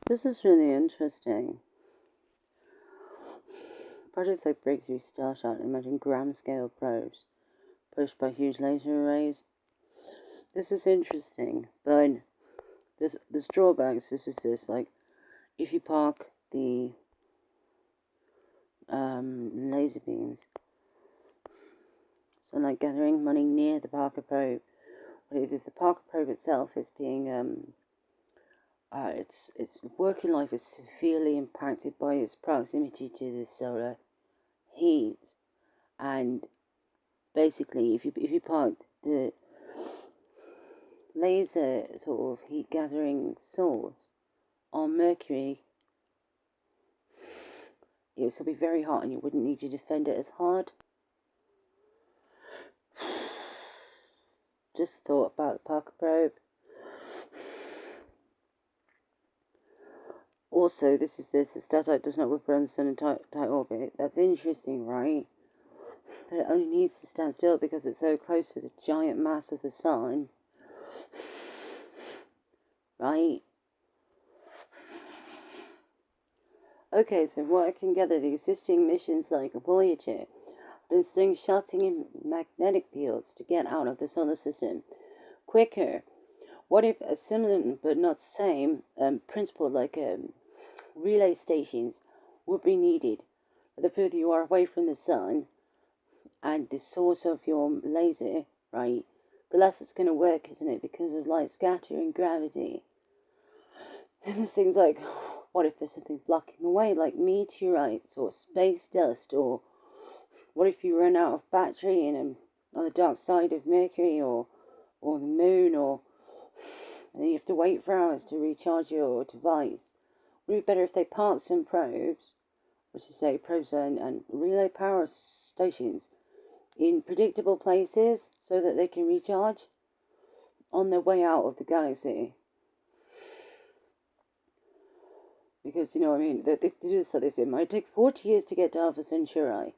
This is really interesting. Projects like Breakthrough Starshot imagine gram-scale probes pushed by huge laser arrays. This is interesting, but there's drawbacks. Like if you park the laser beams, so like gathering money near the Parker probe. What it is the Parker probe itself is being its working life is severely impacted by its proximity to the solar heat, and basically, if you park the laser sort of heat gathering source on Mercury, it would still be very hot, and you wouldn't need to defend it as hard. Just thought about the Parker probe. Also, the satellite does not orbit around the sun in tight orbit. That's interesting, right? That it only needs to stand still because it's so close to the giant mass of the sun. Right? Okay, so what I can gather, the existing missions like Voyager have been slingshotting in magnetic fields to get out of the solar system quicker. What if a similar but not same principle like relay stations would be needed? The further you are away from the sun and the source of your laser, right, the less it's going to work, isn't it? Because of light scattering gravity. And there's things like, what if there's something blocking the way, like meteorites or space dust, or what if you run out of battery on the dark side of Mercury or the moon, or and you have to wait for hours to recharge your device? Would it be better if they parked some probes, which is say probes and relay power stations, in predictable places so that they can recharge on their way out of the galaxy? Because, you know what I mean, they do this like this. It might take 40 years to get to Alpha Centauri.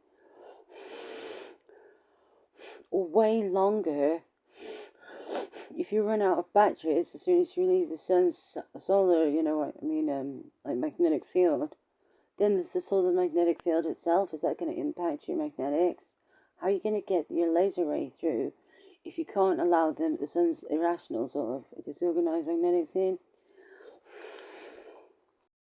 Or way longer if you run out of batteries as soon as you leave the sun's solar, you know what I mean, like magnetic field. Then there's the solar magnetic field itself. Is that going to impact your magnetics? How are you going to get your laser ray through if you can't allow the sun's irrational sort of disorganized magnetics in?